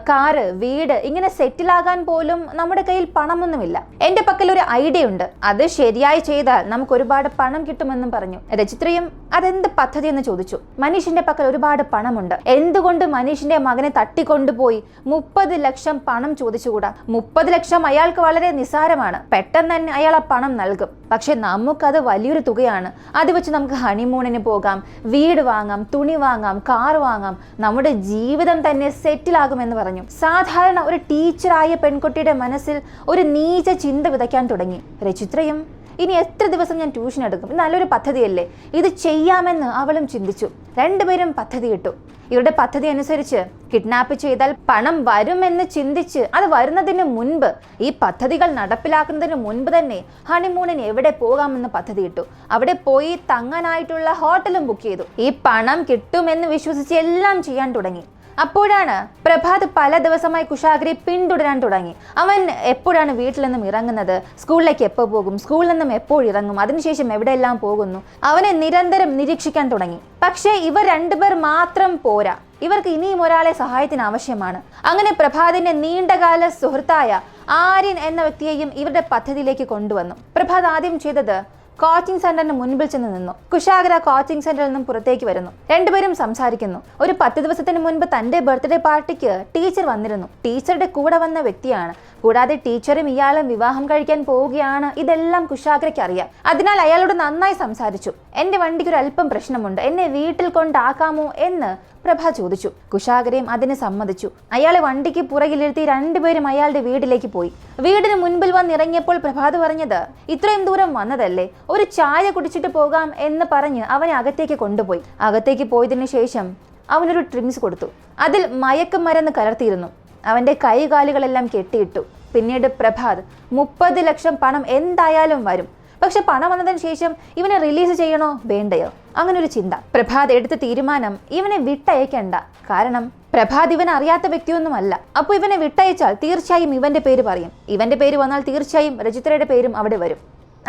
കാറ്, വീട്, ഇങ്ങനെ സെറ്റിലാകാൻ പോലും നമ്മുടെ കയ്യിൽ പണമൊന്നുമില്ല. എന്റെ പക്കൽ ഒരു ഐഡിയ ഉണ്ട്, അത് ശരിയായി ചെയ്താൽ നമുക്ക് ഒരുപാട് പണം കിട്ടുമെന്നും പറഞ്ഞു. രചിത്രയും അതെന്ത് പദ്ധതി എന്ന് ചോദിച്ചു. മനീഷിന്റെ പക്കൽ ഒരുപാട് പണമുണ്ട്, എന്തുകൊണ്ട് മനീഷിന്റെ മകനെ തട്ടിക്കൊണ്ടുപോയി 30 ലക്ഷം പണം ചോദിച്ചുകൂടാ? 30 ലക്ഷം അയാൾക്ക് വളരെ നിസ്സാരമാണ്, പെട്ടെന്ന് തന്നെ അയാൾ ആ പണം നൽകും. പക്ഷെ നമുക്കത് വലിയൊരു തുകയാണ്. അത് വെച്ച് നമുക്ക് ഹണിമൂണിന് പോകാം, വീട് വാങ്ങാം, തുണി വാങ്ങാം, കാർ വാങ്ങാം, നമ്മുടെ ജീവിതം തന്നെ സെറ്റിലാകുമെന്ന് പറഞ്ഞു. സാധാരണ ഒരു ടീച്ചറായ പെൺകുട്ടിയുടെ മനസ്സിൽ ഒരു നീച ചിന്ത വിതയ്ക്കാൻ തുടങ്ങി. രചിത്രയും ഇനി എത്ര ദിവസം ഞാൻ ട്യൂഷൻ എടുക്കും, നല്ലൊരു പദ്ധതിയല്ലേ, ഇത് ചെയ്യാമെന്ന് അവളും ചിന്തിച്ചു. 2 പേരും പദ്ധതിയിട്ടു. ഇവരുടെ പദ്ധതി അനുസരിച്ച് കിഡ്നാപ്പ് ചെയ്താൽ പണം വരുമെന്ന് ചിന്തിച്ച് അത് വരുന്നതിന് മുൻപ്, ഈ പദ്ധതികൾ നടപ്പിലാക്കുന്നതിന് മുൻപ് തന്നെ ഹണിമൂണിന് എവിടെ പോകാമെന്ന് പദ്ധതിയിട്ടു. അവിടെ പോയി തങ്ങാനായിട്ടുള്ള ഹോട്ടലും ബുക്ക് ചെയ്തു. ഈ പണം കിട്ടുമെന്ന് വിശ്വസിച്ച് എല്ലാം ചെയ്യാൻ തുടങ്ങി. അപ്പോഴാണ് പ്രഭാത് പല ദിവസമായി കുശാഗ്രയെ പിന്തുടരാൻ തുടങ്ങി. അവൻ എപ്പോഴാണ് വീട്ടിൽ നിന്നും ഇറങ്ങുന്നത്, സ്കൂളിലേക്ക് എപ്പോൾ പോകും, സ്കൂളിൽ നിന്നും എപ്പോൾ ഇറങ്ങും, അതിനുശേഷം എവിടെയെല്ലാം പോകുന്നു, അവനെ നിരന്തരം നിരീക്ഷിക്കാൻ തുടങ്ങി. പക്ഷേ ഇവർ 2 പേർ മാത്രം പോരാ, ഇവർക്ക് ഇനിയും ഒരാളെ സഹായത്തിന് ആവശ്യമാണ്. അങ്ങനെ പ്രഭാതിന്റെ നീണ്ടകാല സുഹൃത്തായ ആര്യൻ എന്ന വ്യക്തിയെയും ഇവരുടെ പദ്ധതിയിലേക്ക് കൊണ്ടുവന്നു. പ്രഭാത് ആദ്യം ചെയ്തത് കോച്ചിങ് സെന്ററിന് മുൻപിൽ ചെന്ന് നിന്നു. കുശാഗ്ര കോച്ചിങ് സെന്ററിൽ നിന്നും പുറത്തേക്ക് വരുന്നു. 2 പേരും സംസാരിക്കുന്നു. ഒരു 10 ദിവസത്തിന് മുൻപ് തന്റെ ബർത്ത്ഡേ പാർട്ടിക്ക് ടീച്ചർ വന്നിരുന്നു. ടീച്ചറുടെ കൂടെ വന്ന വ്യക്തിയാണ്. കൂടാതെ ടീച്ചറും ഇയാളും വിവാഹം കഴിക്കാൻ പോവുകയാണ്. ഇതെല്ലാം കുശാഗ്രയ്ക്ക് അറിയാം. അതിനാൽ അയാളോട് നന്നായി സംസാരിച്ചു. എന്റെ വണ്ടിക്ക് ഒരു അല്പം പ്രശ്നമുണ്ട്, എന്നെ വീട്ടിൽ കൊണ്ടാക്കാമോ എന്ന് പ്രഭ ചോദിച്ചു. കുശാഗ്രയും അതിന് സമ്മതിച്ചു. അയാളെ വണ്ടിക്ക് പുറകിലിരുത്തി 2 പേരും അയാളുടെ വീട്ടിലേക്ക് പോയി. വീടിന് മുൻപിൽ വന്നിറങ്ങിയപ്പോൾ പ്രഭാത് പറഞ്ഞത്, ഇത്രയും ദൂരം വന്നതല്ലേ, ഒരു ചായ കുടിച്ചിട്ട് പോകാം എന്ന് പറഞ്ഞ് അവനെ അകത്തേക്ക് കൊണ്ടുപോയി. അകത്തേക്ക് പോയതിനു ശേഷം അവനൊരു ഡ്രിങ്ക്സ് കൊടുത്തു. അതിൽ മയക്കുമരുന്ന് കലർത്തിയിരുന്നു. അവന്റെ കൈകാലുകളെല്ലാം കെട്ടിയിട്ടു. പിന്നീട് പ്രഭാത് 30 ലക്ഷം പണം എന്തായാലും വരും, പക്ഷെ പണം വന്നതിന് ശേഷം ഇവനെ റിലീസ് ചെയ്യണോ വേണ്ടയോ, അങ്ങനെ ഒരു ചിന്ത. പ്രഭാത് എടുത്ത തീരുമാനം ഇവനെ വിട്ടയക്കണ്ട. കാരണം പ്രഭാത് ഇവൻ അറിയാത്ത വ്യക്തിയൊന്നുമല്ല. അപ്പോൾ ഇവനെ വിട്ടയച്ചാൽ തീർച്ചയായും ഇവന്റെ പേര് പറയും. ഇവന്റെ പേര് വന്നാൽ തീർച്ചയായും രചിത്രയുടെ പേരും അവിടെ വരും.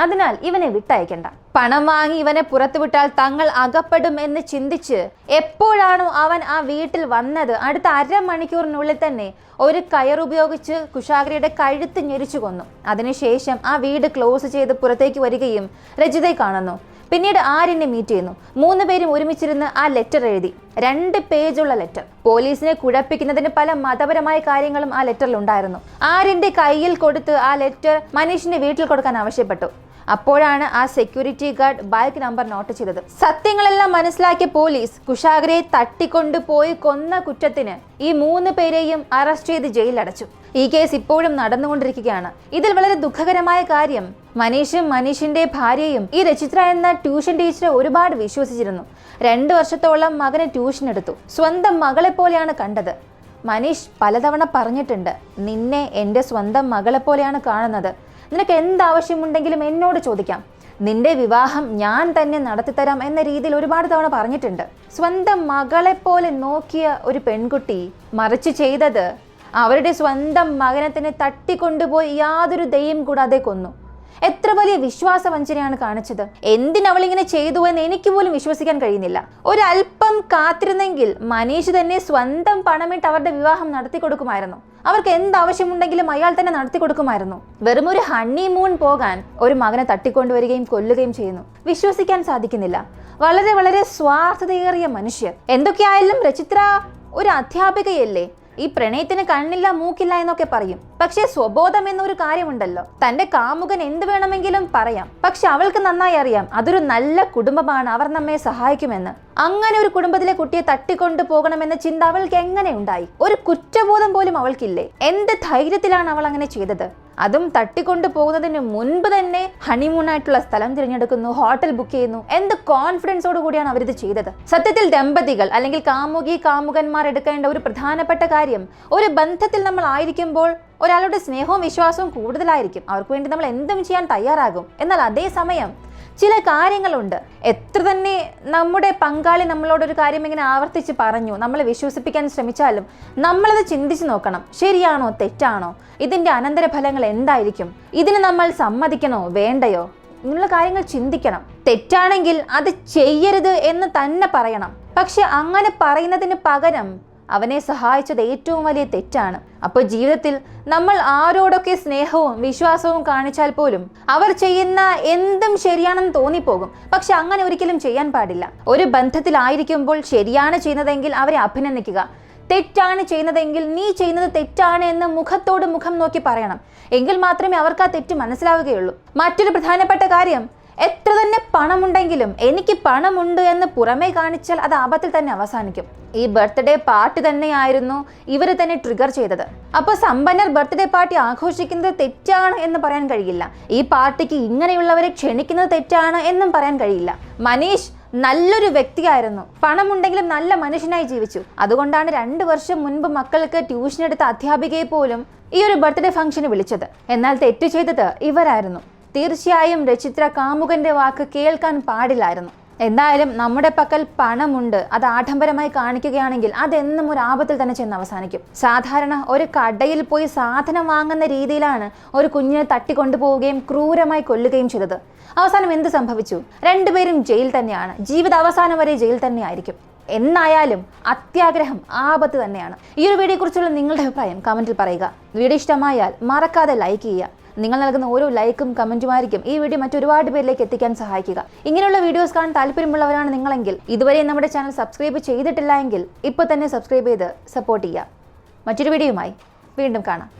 അതിനാൽ ഇവനെ വിട്ടയക്കണ്ട. പണം വാങ്ങി ഇവനെ പുറത്തുവിട്ടാൽ തങ്ങൾ അകപ്പെടും എന്ന് ചിന്തിച്ച് എപ്പോഴാണോ അവൻ ആ വീട്ടിൽ വന്നത്, അടുത്ത 1/2 മണിക്കൂറിനുള്ളിൽ തന്നെ ഒരു കയറുപയോഗിച്ച് കുശാഗ്രയുടെ കഴുത്ത് ഞെരിച്ചു കൊന്നു. അതിനുശേഷം ആ വീട് ക്ലോസ് ചെയ്ത് പുറത്തേക്ക് വരികയും രചിതയെ കാണുന്നു. പിന്നീട് ആര്യനെ മീറ്റ് ചെയ്യുന്നു. 3 പേരും ഒരുമിച്ചിരുന്ന് ആ ലെറ്റർ എഴുതി. 2 പേജുള്ള ലെറ്റർ. പോലീസിനെ കുഴപ്പിക്കുന്നതിന് പല മതപരമായ കാര്യങ്ങളും ആ ലെറ്ററിൽ ഉണ്ടായിരുന്നു. ആര്യന്റെ കയ്യിൽ കൊടുത്ത് ആ ലെറ്റർ മനീഷിന്റെ വീട്ടിൽ കൊടുക്കാൻ ആവശ്യപ്പെട്ടു. അപ്പോഴാണ് ആ security guard bike number note ചെയ്തത്. സത്യങ്ങളെല്ലാം മനസ്സിലാക്കിയ പോലീസ് കുശാഗ്രയെ തട്ടിക്കൊണ്ടുപോയി കൊന്ന കുറ്റത്തിന് ഈ 3 പേരെയും അറസ്റ്റ് ചെയ്ത് ജയിലടച്ചു. ഈ കേസ് ഇപ്പോഴും നടന്നുകൊണ്ടിരിക്കുകയാണ്. ഇതിൽ വളരെ ദുഃഖകരമായ കാര്യം, മനീഷും മനീഷിന്റെ ഭാര്യയും ഈ രചിത്ര എന്ന ട്യൂഷൻ ടീച്ചറെ ഒരുപാട് വിശ്വസിച്ചിരുന്നു. 2 വർഷത്തോളം മകന് ട്യൂഷൻ എടുത്തു. സ്വന്തം മകളെ പോലെയാണ് കണ്ടത്. മനീഷ് പലതവണ പറഞ്ഞിട്ടുണ്ട്, നിന്നെ എൻ്റെ സ്വന്തം മകളെ പോലെയാണ് കാണുന്നത്. നിനക്ക് എന്താവശ്യമുണ്ടെങ്കിലും എന്നോട് ചോദിക്കാം. നിന്റെ വിവാഹം ഞാൻ തന്നെ നടത്തിത്തരാം എന്ന രീതിയിൽ ഒരുപാട് തവണ പറഞ്ഞിട്ടുണ്ട്. സ്വന്തം മകളെ പോലെ നോക്കിയ ഒരു പെൺകുട്ടി മറിച്ച് ചെയ്തത് അവരുടെ സ്വന്തം മകനെ തന്നെ തട്ടിക്കൊണ്ടുപോയി യാതൊരു ദയം കൂടാതെ കൊന്നു. എത്ര വലിയ വിശ്വാസവഞ്ചനയാണ് കാണിച്ചത്. എന്തിനവളിങ്ങനെ ചെയ്തു എന്ന് എനിക്ക് പോലും വിശ്വസിക്കാൻ കഴിയുന്നില്ല. ഒരല്പം കാത്തിരുന്നെങ്കിൽ മനീഷ് തന്നെ സ്വന്തം പണമിട്ട് അവരുടെ വിവാഹം നടത്തി കൊടുക്കുമായിരുന്നു. അവർക്ക് എന്താവശ്യമുണ്ടെങ്കിലും അയാൾ തന്നെ നടത്തി കൊടുക്കുമായിരുന്നു. വെറും ഒരു ഹണിമൂൺ പോകാൻ ഒരു മകനെ തട്ടിക്കൊണ്ടുവരികയും കൊല്ലുകയും ചെയ്യുന്നു. വിശ്വസിക്കാൻ സാധിക്കുന്നില്ല. വളരെ വളരെ സ്വാർത്ഥതയേറിയ മനുഷ്യർ. എന്തൊക്കെയായാലും രചിത്ര ഒരു അധ്യാപികയല്ലേ. ഈ പ്രണയത്തിന് കണ്ണില്ല മൂക്കില്ല എന്നൊക്കെ പറയും. പക്ഷേ സ്വബോധം എന്നൊരു കാര്യമുണ്ടല്ലോ. തന്റെ കാമുകൻ എന്ത് വേണമെങ്കിലും പറയാം. പക്ഷെ അവൾക്ക് നന്നായി അറിയാം അതൊരു നല്ല കുടുംബമാണ്, അവർ നമ്മെ സഹായിക്കുമെന്ന്. അങ്ങനെ ഒരു കുടുംബത്തിലെ കുട്ടിയെ തട്ടിക്കൊണ്ടു പോകണമെന്ന ചിന്ത അവൾക്ക് എങ്ങനെ ഉണ്ടായി? ഒരു കുറ്റബോധം പോലും അവൾക്കില്ലേ? എന്ത് ധൈര്യത്തിലാണ് അവൾ അങ്ങനെ ചെയ്തത്? അതും തട്ടിക്കൊണ്ടു പോകുന്നതിന് മുൻപ് തന്നെ ഹണിമൂണായിട്ടുള്ള സ്ഥലം തിരഞ്ഞെടുക്കുന്നു, ഹോട്ടൽ ബുക്ക് ചെയ്യുന്നു. എന്ത് കോൺഫിഡൻസോട് കൂടിയാണ് അവരിത് ചെയ്തത്? സത്യത്തിൽ ദമ്പതികൾ അല്ലെങ്കിൽ കാമുകന്മാർ എടുക്കേണ്ട ഒരു പ്രധാനപ്പെട്ട കാര്യം, ഒരു ബന്ധത്തിൽ നമ്മൾ ആയിരിക്കുമ്പോൾ ഒരാളുടെ സ്നേഹവും വിശ്വാസവും കൂടുതലായിരിക്കും. അവർക്ക് വേണ്ടി നമ്മൾ എന്തും ചെയ്യാൻ തയ്യാറാകും. എന്നാൽ അതേസമയം ചില കാര്യങ്ങളുണ്ട്. എത്ര തന്നെ നമ്മുടെ പങ്കാളി നമ്മളോടൊരു കാര്യം ഇങ്ങനെ ആവർത്തിച്ച് പറഞ്ഞു, നമ്മളെ വിശ്വസിപ്പിക്കാൻ ശ്രമിച്ചാലും നമ്മളത് ചിന്തിച്ച് നോക്കണം. ശരിയാണോ തെറ്റാണോ? ഇതിൻ്റെ അനന്തരഫലങ്ങൾ എന്തായിരിക്കും? ഇതിന് നമ്മൾ സമ്മതിക്കണോ വേണ്ടയോ? ഇങ്ങനെയുള്ള കാര്യങ്ങൾ ചിന്തിക്കണം. തെറ്റാണെങ്കിൽ അത് ചെയ്യരുത് എന്ന് തന്നെ പറയണം. പക്ഷെ അങ്ങനെ പറയുന്നതിന് പകരം അവനെ സഹായിച്ചത് ഏറ്റവും വലിയ തെറ്റാണ്. അപ്പോൾ ജീവിതത്തിൽ നമ്മൾ ആരോടൊക്കെ സ്നേഹവും വിശ്വാസവും കാണിച്ചാൽ പോലും അവർ ചെയ്യുന്ന എന്തും ശരിയാണെന്ന് തോന്നിപ്പോകും. പക്ഷെ അങ്ങനെ ഒരിക്കലും ചെയ്യാൻ പാടില്ല. ഒരു ബന്ധത്തിലായിരിക്കുമ്പോൾ ശരിയാണ് ചെയ്യുന്നതെങ്കിൽ അവരെ അഭിനന്ദിക്കുക. തെറ്റാണ് ചെയ്യുന്നതെങ്കിൽ നീ ചെയ്യുന്നത് തെറ്റാണ് എന്ന് മുഖത്തോട് മുഖം നോക്കി പറയണം. എങ്കിൽ മാത്രമേ അവർക്ക് ആ തെറ്റ് മനസ്സിലാവുകയുള്ളൂ. മറ്റൊരു പ്രധാനപ്പെട്ട കാര്യം, എത്ര തന്നെ പണമുണ്ടെങ്കിലും എനിക്ക് പണമുണ്ട് എന്ന് പുറമേ കാണിച്ചാൽ അത് ആപത്തിൽ തന്നെ അവസാനിക്കും. ഈ ബർത്ത്ഡേ പാർട്ടി തന്നെയായിരുന്നു ഇവർ തന്നെ ട്രിഗർ ചെയ്തത്. അപ്പോൾ സമ്പന്നർ ബർത്ത്ഡേ പാർട്ടി ആഘോഷിക്കുന്നത് തെറ്റാണ് എന്ന് പറയാൻ കഴിയില്ല. ഈ പാർട്ടിക്ക് ഇങ്ങനെയുള്ളവരെ ക്ഷണിക്കുന്നത് തെറ്റാണ് എന്നും പറയാൻ കഴിയില്ല. മനീഷ് നല്ലൊരു വ്യക്തിയായിരുന്നു. പണമുണ്ടെങ്കിലും നല്ല മനുഷ്യനായി ജീവിച്ചു. അതുകൊണ്ടാണ് 2 വർഷം മുൻപ് മക്കൾക്ക് ട്യൂഷൻ എടുത്ത അധ്യാപികയെ പോലും ഈ ഒരു ബർത്ത്ഡേ ഫംഗ്ഷന് വിളിച്ചത്. എന്നാൽ തെറ്റ് ചെയ്തത് ഇവരായിരുന്നു. തീർച്ചയായും രചിത്ര കാമുകന്റെ വാക്ക് കേൾക്കാൻ പാടില്ലായിരുന്നു. എന്തായാലും നമ്മുടെ പക്കൽ പണമുണ്ട്, അത് ആഡംബരമായി കാണിക്കുകയാണെങ്കിൽ അതെന്നും ഒരു ആപത്തിൽ തന്നെ ചെന്ന് അവസാനിക്കും. സാധാരണ ഒരു കടയിൽ പോയി സാധനം വാങ്ങുന്ന രീതിയിലാണ് ഒരു കുഞ്ഞിനെ തട്ടിക്കൊണ്ടുപോവുകയും ക്രൂരമായി കൊല്ലുകയും ചെയ്തത്. അവസാനം എന്ത് സംഭവിച്ചു? 2 പേരും ജയിൽ തന്നെയാണ്. ജീവിത അവസാനം വരെ ജയിൽ തന്നെയായിരിക്കും. എന്നായാലും അത്യാഗ്രഹം ആപത്ത് തന്നെയാണ്. ഈ ഒരു വീഡിയോയെ കുറിച്ചുള്ള നിങ്ങളുടെ അഭിപ്രായം കമന്റിൽ പറയുക. വീഡിയോ ഇഷ്ടമായാൽ മറക്കാതെ ലൈക്ക് ചെയ്യുക. നിങ്ങൾ നൽകുന്ന ഓരോ ലൈക്കും കമന്റുമായിരിക്കും ഈ വീഡിയോ മറ്റൊരുപാട് പേരിലേക്ക് എത്തിക്കാൻ സഹായിക്കുക. ഇങ്ങനെയുള്ള വീഡിയോസ് കാണാൻ താല്പര്യമുള്ളവരാണ് നിങ്ങളെങ്കിൽ ഇതുവരെ നമ്മുടെ ചാനൽ സബ്സ്ക്രൈബ് ചെയ്തിട്ടില്ല എങ്കിൽ ഇപ്പോൾ തന്നെ സബ്സ്ക്രൈബ് ചെയ്ത് സപ്പോർട്ട് ചെയ്യുക. മറ്റൊരു വീഡിയോയുമായി വീണ്ടും കാണാം.